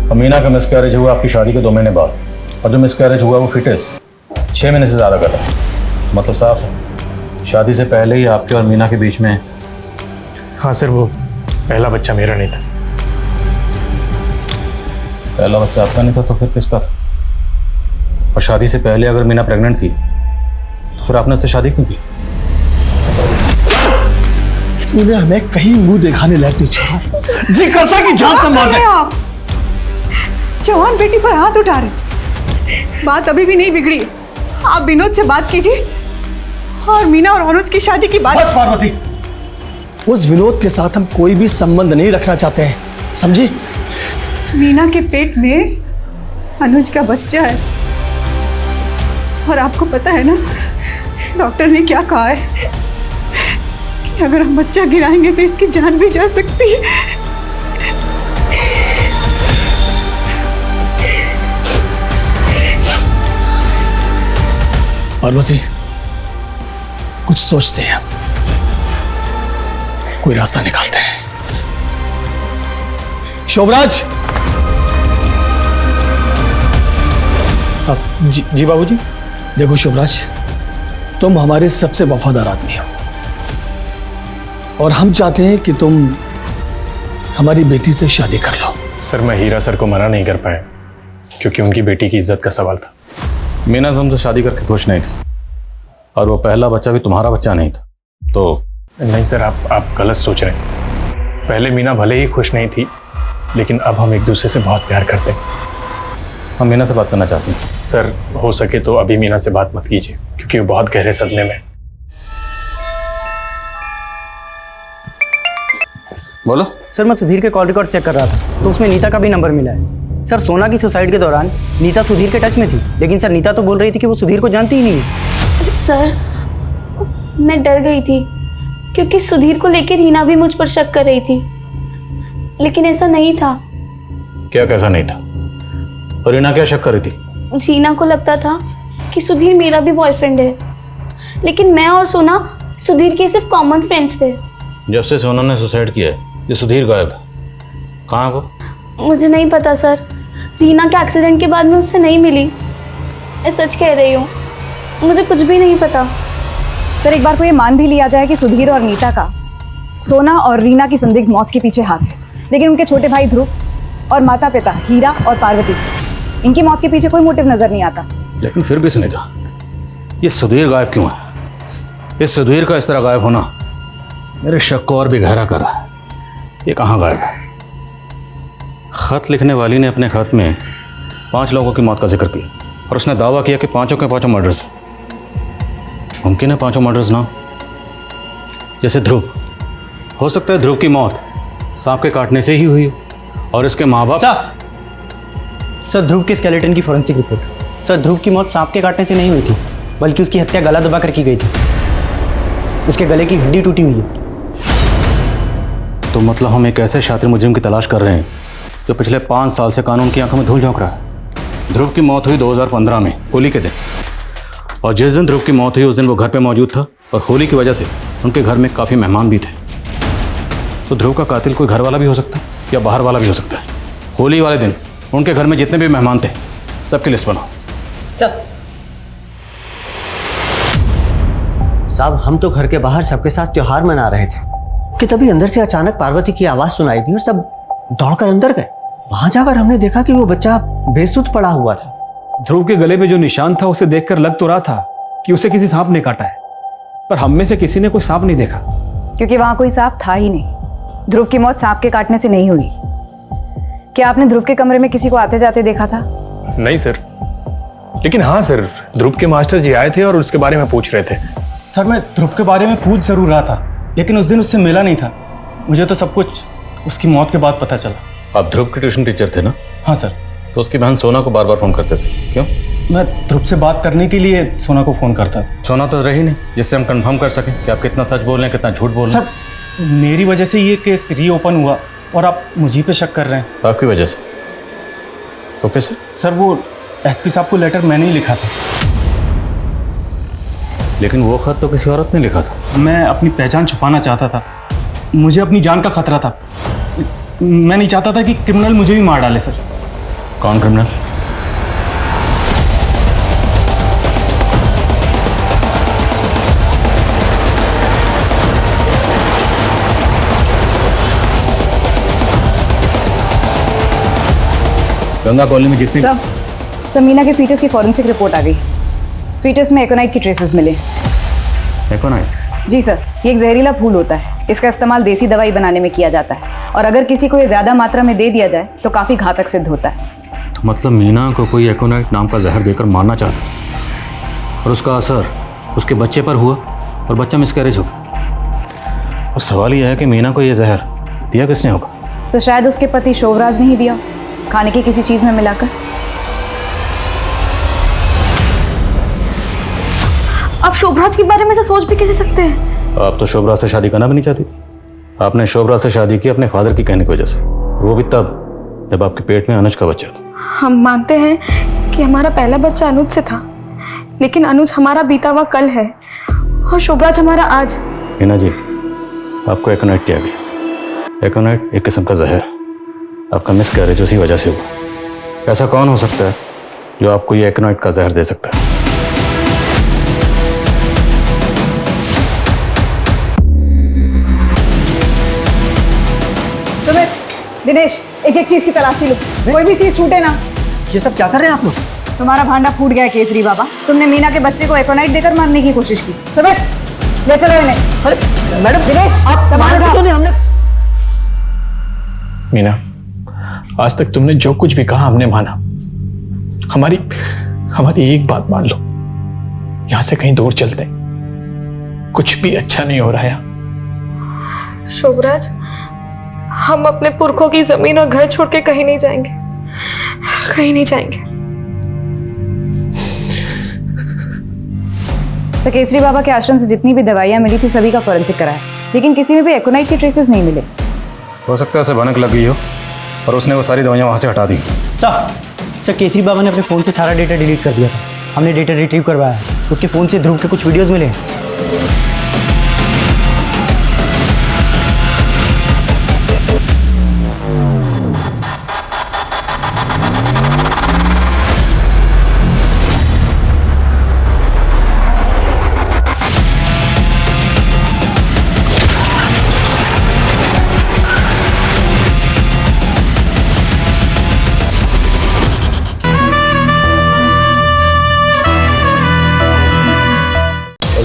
और मीना का मिसकैरेज हुआ आपकी शादी के 2 महीने बाद। और जो मिसकैरेज हुआ वो फिटेस 6 महीने से ज़्यादा का था। मतलब साफ है, शादी से पहले ही आपके और मीना के बीच में। हाँ सर, वो पहला बच्चा मेरा नहीं था। पहला बच्चा आपका नहीं था तो फिर किसका था? और शादी से पहले अगर मीना प्रेग्नेंट थी तो फिर आपने उससे शादी क्यों की? तूने हमें कहीं मुंह दिखाने लायक नहीं छोड़ा। जी करता कि जान से मार दे। आप जवान बेटी पर हाथ उठा रहे। बात अभी भी नहीं बिगड़ी। आप विनोद से बात कीजिए और मीना और अनुज की शादी की बात। बस पार्वती, उस विनोद के साथ हम कोई भी संबंध नहीं रखना चाहते हैं, समझी? मीना के पेट में अनुज का बच्चा है और आपको पता है ना डॉक्टर ने क्या कहा है कि अगर हम बच्चा गिराएंगे तो इसकी जान भी जा सकती है। पार्वती, कुछ सोचते हैं, कोई रास्ता निकालते हैं। शोभराज। जी बाबूजी। देखो शोभराज, तुम हमारे सबसे वफादार आदमी हो और हम चाहते हैं कि तुम हमारी बेटी से शादी कर लो। सर मैं हीरा सर को मना नहीं कर पाया क्योंकि उनकी बेटी की इज्जत का सवाल था। मीना तुमसे शादी करके खुश नहीं थी और वो पहला बच्चा भी तुम्हारा बच्चा नहीं था तो। नहीं सर, आप गलत सोच रहे हैं। पहले मीना भले ही खुश नहीं थी, लेकिन अब हम एक दूसरे से बहुत प्यार करते हैं। हम मीना से बात करना चाहते हैं। सर हो सके तो अभी मीना से बात मत कीजिए क्योंकि वो बहुत गहरे सदमे में। बोलो। सर मैं सुधीर के कॉल रिकॉर्ड चेक कर रहा था तो उसमें नीता का भी नंबर मिला है। सर सोना की सुसाइड के दौरान नीता सुधीर के टच में थी, लेकिन सर नीता तो बोल रही थी कि वो सुधीर को जानती ही नहीं है। सर मैं डर गई थी क्योंकि सुधीर को लेकर रीना भी मुझ पर शक कर रही थी, लेकिन ऐसा नहीं था। क्या कैसा नहीं था? और रीना क्या शक कर रही थी? रीना को लगता था कि सुधीर मेरा भी बॉयफ्रेंड है, लेकिन मैं और सोना सुधीर के सिर्फ कॉमन फ्रेंड्स थे। जब से सोना ने सुसाइड किया है ये सुधीर गायब है। कहाँ वो? मुझे नहीं पता सर, रीना के एक्सीडेंट के बाद मैं उससे नहीं मिली। मैं सच कह रही हूँ, मुझे कुछ भी नहीं पता। सर एक बार को ये मान भी लिया जाए कि सुधीर और नीता का सोना और रीना की संदिग्ध मौत के पीछे हाथ है, लेकिन उनके छोटे भाई ध्रुव और माता पिता हीरा और पार्वती, इनकी मौत के पीछे कोई मोटिव नजर नहीं आता। लेकिन फिर भी सुनीता, ये सुधीर गायब क्यों है? ये सुधीर का इस तरह गायब होना मेरे शक को और भी गहरा कर रहा है। ये कहाँ गायब है? खत लिखने वाली ने अपने खत में 5 लोगों की मौत का जिक्र किया और उसने दावा किया कि 5 के 5 मर्डर्स हैं। मुमकिन है 5 मर्डर्स ना हो। जैसे ध्रुव, हो सकता है ध्रुव की मौत सांप के काटने से ही हुई हो और इसके माँ बाप। सर ध्रुव के स्केलेटन की फॉरेंसिक रिपोर्ट। सर ध्रुव की मौत सांप के काटने से नहीं हुई थी, बल्कि उसकी हत्या गला दबाकर की गई थी। उसके गले की हड्डी टूटी हुई है। तो मतलब हम एक ऐसे शातिर मुजरिम की तलाश कर रहे हैं जो पिछले 5 साल से कानून की आंखों में धूल झोंक रहा है। ध्रुव की मौत हुई 2015 में होली के दिन, और जिस दिन ध्रुव की मौत हुई उस दिन वो घर पे मौजूद था और होली की वजह से उनके घर में काफ़ी मेहमान भी थे। तो ध्रुव का कातिल कोई घर वाला भी हो सकता है या बाहर वाला भी हो सकता है। होली वाले दिन उनके घर में जितने भी मेहमान थे सबकी लिस्ट बनाओ। साहब हम तो घर के बाहर सबके साथ त्योहार मना रहे थे कि तभी अंदर से अचानक पार्वती की आवाज़ सुनाई दी और सब दौड़कर अंदर गए। वहां जाकर हमने देखा कि वो बच्चा बेसुध पड़ा हुआ था। ध्रुव के गले पे जो निशान था उसे देखकर लग तो रहा था कि उसे किसी सांप ने काटा है, पर हम में से किसी ने कोई सांप नहीं देखा। क्योंकि वहां कोई सांप था ही नहीं। ध्रुव की मौत सांप के काटने से नहीं हुई। क्या आपने ध्रुव के कमरे में किसी को आते जाते देखा था? नहीं सर, लेकिन हाँ सर, ध्रुव के मास्टर जी आए थे और उसके बारे में पूछ रहे थे। सर मैं ध्रुव के बारे में पूछ जरूर रहा था, लेकिन उस दिन उससे मिला नहीं था। मुझे तो सब कुछ उसकी मौत के बाद पता चला। आप ध्रुव के ट्यूशन टीचर थे ना? हाँ सर। तो उसकी बहन सोना को बार बार फोन करते थे, क्यों? मैं ध्रुव से बात करने के लिए सोना को फोन करता। सोना तो रही नहीं, जिससे हम कंफर्म कर सकें कि आप कितना सच बोल रहे हैं, कितना झूठ बोल रहे हैं। सर मेरी वजह से ये केस रीओपन हुआ और आप मुझी पे शक कर रहे हैं। आपकी वजह से? Okay sir. सर वो एसपी साहब को लेटर मैंने ही लिखा था। लेकिन वो खत तो किसी औरत ने लिखा था। मैं अपनी पहचान छुपाना चाहता था, मुझे अपनी जान का खतरा था। मैं नहीं चाहता था कि क्रिमिनल मुझे भी मार डाले। सर कौन क्रिमिनल? गंगा कॉलोनी में जितनी सर मीना के फीटस की फॉरेंसिक रिपोर्ट आ गई। फीटस में एकोनाइट की ट्रेसेस मिले। एकोनाइट? जी सर, ये एक जहरीला फूल होता है। इसका इस्तेमाल देसी दवाई बनाने में किया जाता है और अगर किसी को ये ज्यादा मात्रा में दे दिया जाए तो काफी घातक सिद्ध होता है। तो मतलब मीना को कोई एकोनाइट नाम का जहर देकर मारना चाहता और उसका असर उसके बच्चे पर हुआ और बच्चा मिसकैरेज हो गया। और सवाल यह है कि मीना को यह जहर दिया किसने होगा? सर शायद उसके पति शोभराज ने ही दिया, खाने की किसी चीज में मिलाकर। आप शोभराज के बारे में से सोच भी कैसे सकते हैं? आप तो शोभराज से शादी करना भी नहीं चाहती थी। आपने शोभराज से शादी की अपने फादर की कहने की वजह से, वो भी तब जब आपके पेट में अनुज का बच्चा था। हम मानते हैं कि हमारा पहला बच्चा अनुज से था, लेकिन अनुज हमारा बीता हुआ कल है और शोभराज हमारा आज। मीना जी, आपको एकोनाइट दिया गया। एकोनाइट एक किस्म का जहर, आपका मिसकैरेज उसी वजह से हुआ। ऐसा कौन हो सकता है जो आपको ये एकोनाइट का जहर दे सकता है? दिनेश, एक एक चीज की तलाशी लो, कोई भी चीज छूटे ना। ये सब क्या कर रहे हैं आप लोग? तुम्हारा भांडा फूट गया केसरी बाबा। तुमने मीना के बच्चे को एकोनाइट देकर मारने की कोशिश की। सुबह ले चलो इन्हें। अरे मैडम, दिनेश आप तो नहीं हमने। मीना, आज तक तुमने जो कुछ भी कहा हमने माना। हमारी एक बात मान लो, यहां से कहीं दूर चलते हैं। कुछ भी अच्छा नहीं हो रहा है। शोभराज, हम अपने पुरखों की जमीन और घर छोड़ के कहीं नहीं जाएंगे, कहीं नहीं जाएंगे। सर केसरी बाबा के आश्रम से जितनी भी दवाइयां मिली थी सभी का फॉरेंसिक कराया, लेकिन किसी में भी एकोनाइट की ट्रेसेस नहीं मिले। हो सकता है उसे भनक लग गई हो और उसने वो सारी दवाइयां वहां से हटा दी। सर केसरी बाबा ने अपने फ़ोन से सारा डेटा डिलीट कर दिया था। हमने डेटा रिट्रीव करवाया। उसके फ़ोन से ध्रुव के कुछ वीडियोज़ मिले।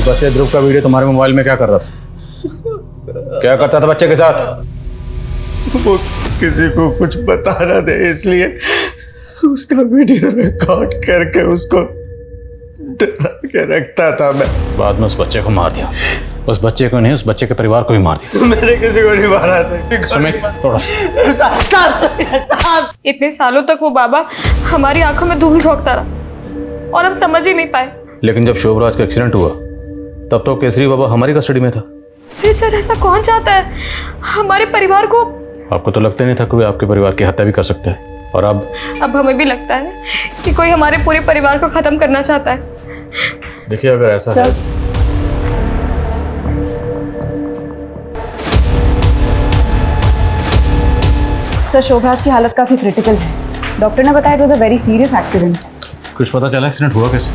बच्चे ध्रुव का वीडियो तुम्हारे मोबाइल में क्या कर रहा था? क्या करता था बच्चे के साथ? वो किसी को कुछ बता ना दे इसलिए उसका वीडियो रिकॉर्ड करके उसको डरा के रखता था मैं। बाद में उस बच्चे को मार दिया। उस बच्चे को नहीं, उस बच्चे के परिवार को भी मार दिया। मैंने किसी को नहीं मारा था। सुमित, थोड़ा इतने सालों तक वो बाबा हमारी आंखों में धूल झोंकता रहा और हम समझ ही नहीं पाए। लेकिन जब शोभराज का एक्सीडेंट हुआ तब तो केसरी बाबा हमारी कस्टडी में था। फिर सर ऐसा कौन चाहता है हमारे परिवार को? आपको तो लगता नहीं था कोई आपके परिवार की हत्या भी कर सकता है, और अब हमें भी लगता है कि कोई हमारे पूरे परिवार को खत्म करना चाहता है। देखिए, अगर ऐसा है सर शोभराज की हालत काफी क्रिटिकल है। डॉक्टर ने बताया it was a very serious accident. कुछ पता चला एक्सीडेंट हुआ कैसे?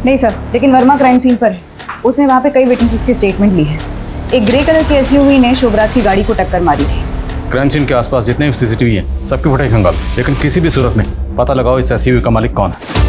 नहीं सर, लेकिन वर्मा क्राइम सीन पर है। उसने वहाँ पे कई विटनेसेस के स्टेटमेंट ली है। एक ग्रे कलर की एसयूवी ने शोभराज की गाड़ी को टक्कर मारी थी। क्राइम सीन के आसपास जितने भी सीसीटीवी हैं सबकी फुटेज खंगाल, लेकिन किसी भी सूरत में पता लगाओ इस एसयूवी का मालिक कौन है।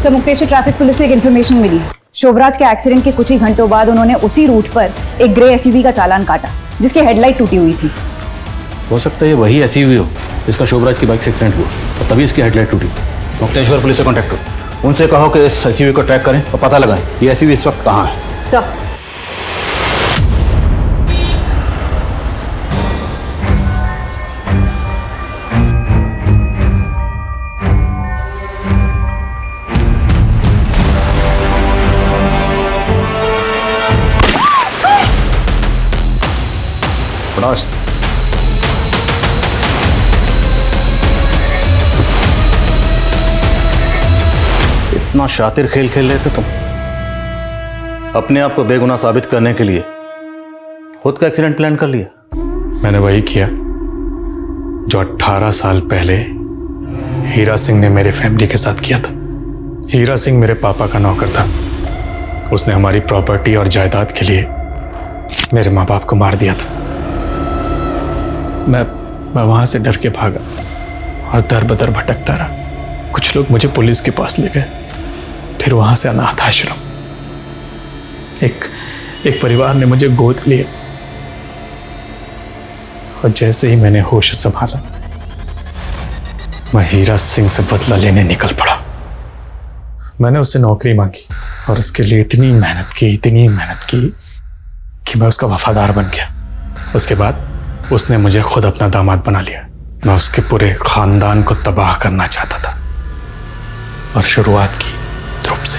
सर, मुक्तेश्वर ट्रैफिक पुलिस से एक इन्फॉर्मेशन मिली है। शोभराज के एक्सीडेंट के कुछ ही घंटों बाद उन्होंने उसी रूट पर एक ग्रे एसयूवी का चालान काटा जिसकी हेडलाइट टूटी हुई थी। हो सकता है ये वही एसयूवी हो जिसका शोभराज की बाइक से एक्सीडेंट हुआ और तभी इसकी हेडलाइट टूटी। मुक्तेश्वर पुलिस से कॉन्टैक्ट करो, उनसे कहो कि इस एसयूवी को ट्रैक करें और पता लगाएं ये एसयूवी इस वक्त कहाँ है। सर, इतना शातिर खेल खेल रहे थे तुम, अपने आप को बेगुनाह साबित करने के लिए खुद का एक्सीडेंट प्लान कर लिया। मैंने वही किया जो 18 साल पहले हीरा सिंह ने मेरे फैमिली के साथ किया था। हीरा सिंह मेरे पापा का नौकर था। उसने हमारी प्रॉपर्टी और जायदाद के लिए मेरे माँ बाप को मार दिया था। मैं वहां से डर के भागा और दर बदर भटकता रहा। कुछ लोग मुझे पुलिस के पास ले गए, फिर वहां से अनाथ आश्रम। एक परिवार ने मुझे गोद लिया और जैसे ही मैंने होश संभाला मैं हीरा सिंह से बदला लेने निकल पड़ा। मैंने उससे नौकरी मांगी और उसके लिए इतनी मेहनत की कि मैं उसका वफादार बन गया। उसके बाद उसने मुझे खुद अपना दामाद बना लिया। मैं उसके पूरे खानदान को तबाह करना चाहता था और शुरुआत की ध्रुव से।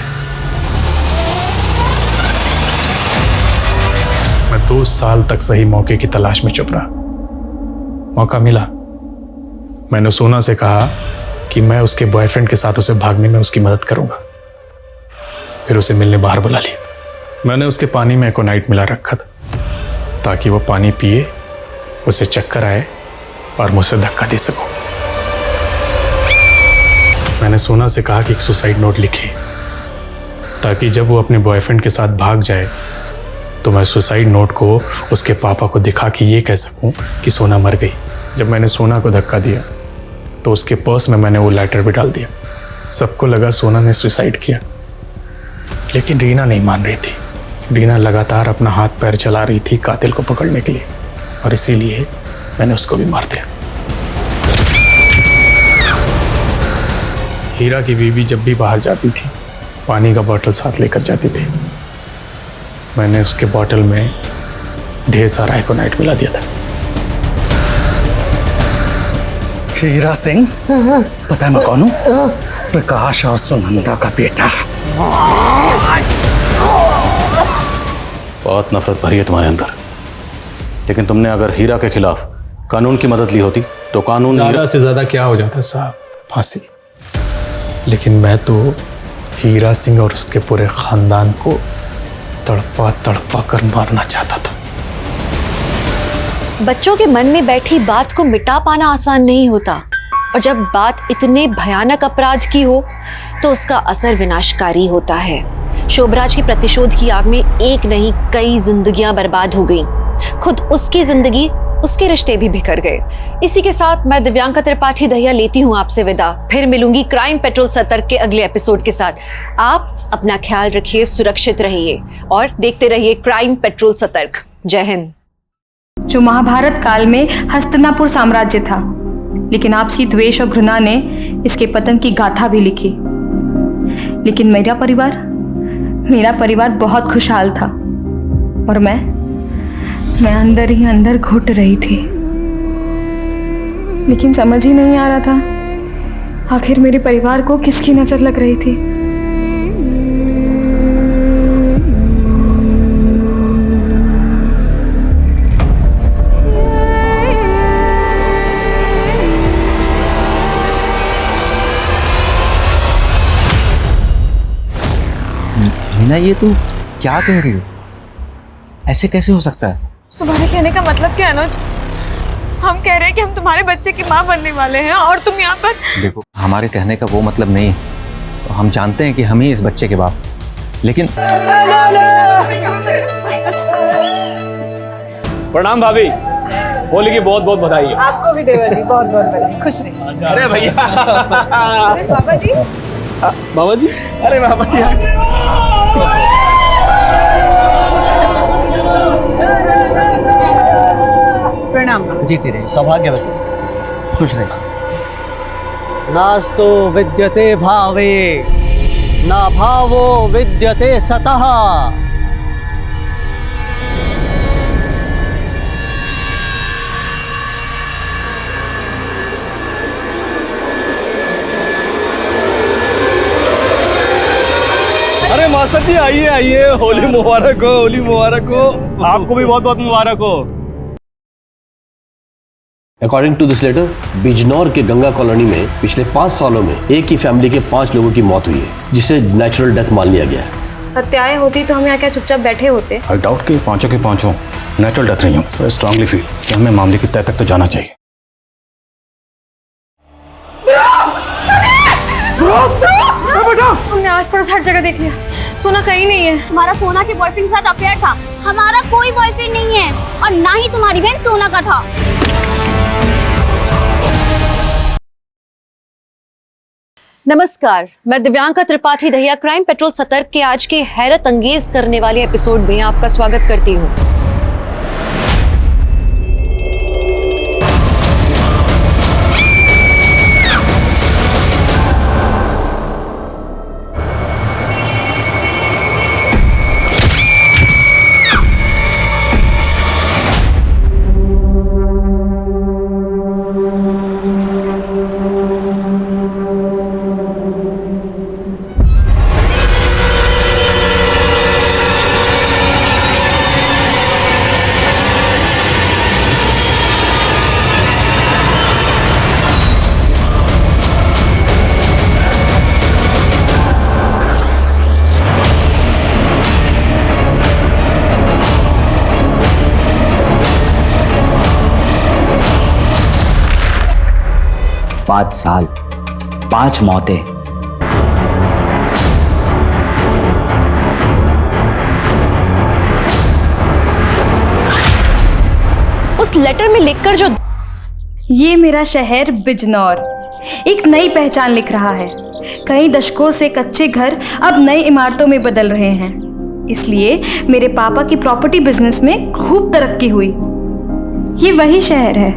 मैं 2 साल तक सही मौके की तलाश में चुप रहा। मौका मिला, मैंने सोना से कहा कि मैं उसके बॉयफ्रेंड के साथ उसे भागने में उसकी मदद करूंगा। फिर उसे मिलने बाहर बुला लिया। मैंने उसके पानी में एकोनाइट मिला रखा था ताकि वो पानी पिए, उसे चक्कर आए और मुझसे धक्का दे सकूं। मैंने सोना से कहा कि एक सुसाइड नोट लिखे ताकि जब वो अपने बॉयफ्रेंड के साथ भाग जाए तो मैं सुसाइड नोट को उसके पापा को दिखा के ये कह सकूं कि सोना मर गई। जब मैंने सोना को धक्का दिया तो उसके पर्स में मैंने वो लेटर भी डाल दिया। सबको लगा सोना ने सुसाइड किया, लेकिन रीना नहीं मान रही थी। रीना लगातार अपना हाथ पैर चला रही थी कातिल को पकड़ने के लिए और इसीलिए मैंने उसको भी मार दिया। हीरा की बीवी जब भी बाहर जाती थी पानी का बोतल साथ लेकर जाती थी। मैंने उसके बोतल में ढेर सारा एकोनाइट मिला दिया था। हीरा सिंह, पता है मैं कौन हूँ? प्रकाश और सुनंदा का बेटा। बहुत नफरत भरी है तुम्हारे अंदर, लेकिन तुमने अगर हीरा के खिलाफ कानून की मदद ली होती तो कानून ज्यादा से ज्यादा क्या हो जाता साहब, फांसी। लेकिन मैं तो हीरा सिंह और उसके पूरे खानदान को तड़पा तड़पा कर मारना चाहता था। बच्चों के मन में बैठी बात को मिटा पाना आसान नहीं होता, और जब बात इतने भयानक अपराध की हो तो उसका असर विनाशकारी होता है। शोभराज की प्रतिशोध की आग में एक नहीं कई जिंदगियां बर्बाद हो गईं। खुद उसकी जिंदगी, उसके रिश्ते भी बिखर गए। इसी के साथ मैं दिव्यांका त्रिपाठी दहिया लेती हूँ आपसे विदा। फिर मिलूंगी क्राइम पेट्रोल सतर्क के अगले एपिसोड के साथ। आप अपना ख्याल रखिए, सुरक्षित रहिए और देखते रहिए क्राइम पेट्रोल सतर्क। जय हिंद। जो महाभारत काल में हस्तिनापुर साम्राज्य था, लेकिन आपसी द्वेष और घृणा ने इसके पतन की गाथा भी लिखी। लेकिन मेरा परिवार बहुत खुशहाल था और मैं अंदर ही अंदर घुट रही थी। लेकिन समझ ही नहीं आ रहा था आखिर मेरे परिवार को किसकी नजर लग रही थी। मीना, ये तुम क्या कह रही हो? ऐसे कैसे हो सकता है? तुम्हारे कहने का मतलब क्या है अनुज? हम कह रहे हैं कि हम तुम्हारे बच्चे की माँ बनने वाले हैं और तुम यहाँ पर। देखो, हमारे कहने का वो मतलब नहीं है। तो हम जानते हैं कि हम ही इस बच्चे के बाप, लेकिन प्रणाम भाभी, होली की बहुत बहुत बधाई है। आपको भी देवा जी बहुत बहुत बधाई, खुश रहिए। अरे भैया, अरे बाबा जी, बाबा जी, अरे बाबा जी, प्रणाम। जीती रहे, सौभाग्यवती, खुश रहे। नास्तु विद्यते भावे न भावो विद्यते सतः। अरे मास्टर जी, आइए आइए, होली मुबारक हो, होली मुबारक हो। आपको भी बहुत बहुत मुबारक हो। According to this letter, Bijnor के गंगा कॉलोनी में पिछले 5 सालों में एक ही फैमिली के 5 लोगों की मौत हुई है, जिसे नेचुरल डेथ मान लिया गया है। हत्याएं होती तो हम यहाँ क्या चुपचाप बैठे होते? आई डाउट कि पांचों के पांचों नेचुरल डेथ नहीं हो। सो आई स्ट्रांगली फील कि हमें मामले की तह तक तो जाना चाहिए। हमने आस पड़ोस हर जगह देख लिया, सोना कहीं नहीं है। तुम्हारा सोना के बॉयफ्रेंड के साथ अफेयर था। हमारा कोई बॉयफ्रेंड नहीं है और ना ही तुम्हारी बहन सोना का था। नमस्कार, मैं दिव्यांका त्रिपाठी दहिया क्राइम पेट्रोल सतर्क के आज के हैरत अंगेज करने वाले एपिसोड में आपका स्वागत करती हूँ। पाँच साल, 5 मौतें। उस लेटर में लिखकर जो ये मेरा शहर बिजनौर एक नई पहचान लिख रहा है। कई दशकों से कच्चे घर अब नई इमारतों में बदल रहे हैं। इसलिए मेरे पापा की प्रॉपर्टी बिजनेस में खूब तरक्की हुई। ये वही शहर है।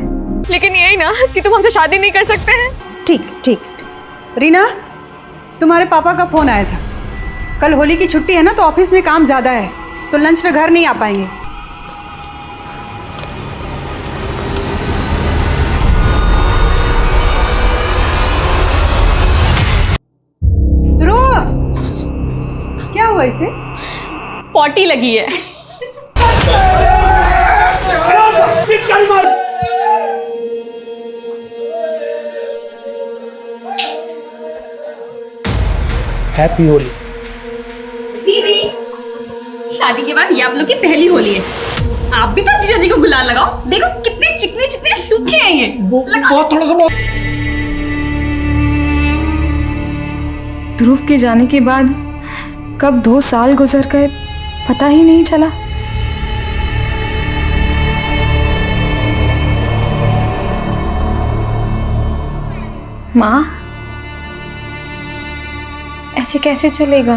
लेकिन यही ना कि तुम हमसे शादी नहीं कर सकते हैं। ठीक ठीक। रीना, तुम्हारे पापा का फोन आया था। कल होली की छुट्टी है ना, तो ऑफिस में काम ज्यादा है, तो लंच पे घर नहीं आ पाएंगे। ध्रुव, क्या हुआ इसे? पॉटी लगी है। हैप्पी होली। दीदी, शादी के बाद ये आप लोग की पहली होली है। आप भी तो जीजा जी को गुलाल लगाओ। देखो कितने चिकने चिकने सूखे हैं ये। बहुत थोड़ा सा ध्रुव के जाने के बाद कब 2 साल गुजर गए पता ही नहीं चला। माँ, ऐसे कैसे चलेगा?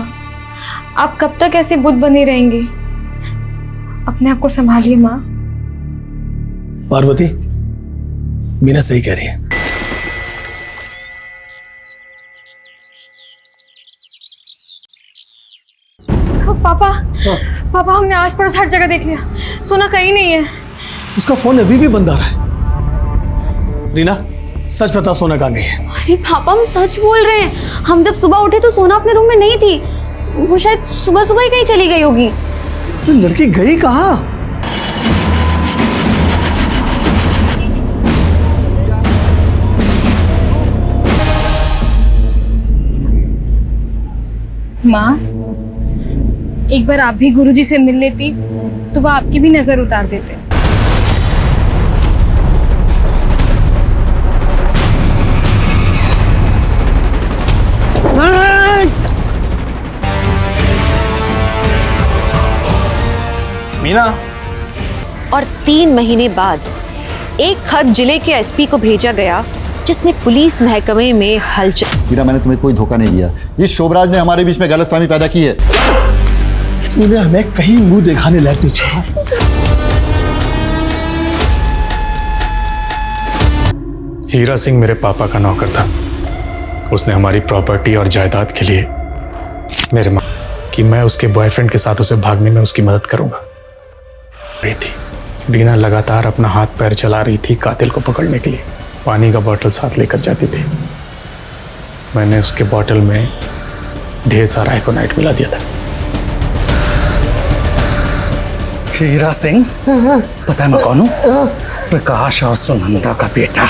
आप कब तक ऐसे बुद्ध बने रहेंगे? अपने आप को संभालिए माँ। पार्वती, मीना सही कह रही है। पापा, पापा, हमने आस पड़ोस हर जगह देख लिया, सोना कहीं नहीं है। उसका फोन अभी भी बंद आ रहा है। रीना, सच बता, सोना कहाँ गई है? अरे पापा, हम सच बोल रहे हैं। हम जब सुबह उठे तो सोना अपने रूम में नहीं थी। वो शायद सुबह सुबह ही कहीं चली गई होगी। तो लड़की गई कहाँ? माँ, एक बार आप भी गुरुजी से मिल लेती तो वो आपकी भी नजर उतार देते। मीना। और 3 महीने बाद एक खत जिले के एसपी को भेजा गया जिसने पुलिस महकमे में हलचल। हीरा, मैंने तुम्हें कोई धोखा नहीं दिया। इस शोभराज ने हमारे बीच में गलतफहमी पैदा की है। तूने हमें कहीं मुंह दिखाने लायक नहीं छोड़ा। हीरा सिंह मेरे पापा का नौकर था। उसने हमारी प्रॉपर्टी और जायदाद के लिए मेरे मां कि मैं उसके बॉयफ्रेंड के साथ उसे भागने में उसकी मदद करूंगा रही थी। रीना लगातार अपना हाथ पैर चला रही थी कातिल को पकड़ने के लिए। पानी का बोतल साथ लेकर जाती थी। मैंने उसके बोतल में ढेर सारा एकोनाइट मिला दिया था। हीरा सिंह, पता है मैं कौन हूँ? प्रकाश और सुनंदा का बेटा।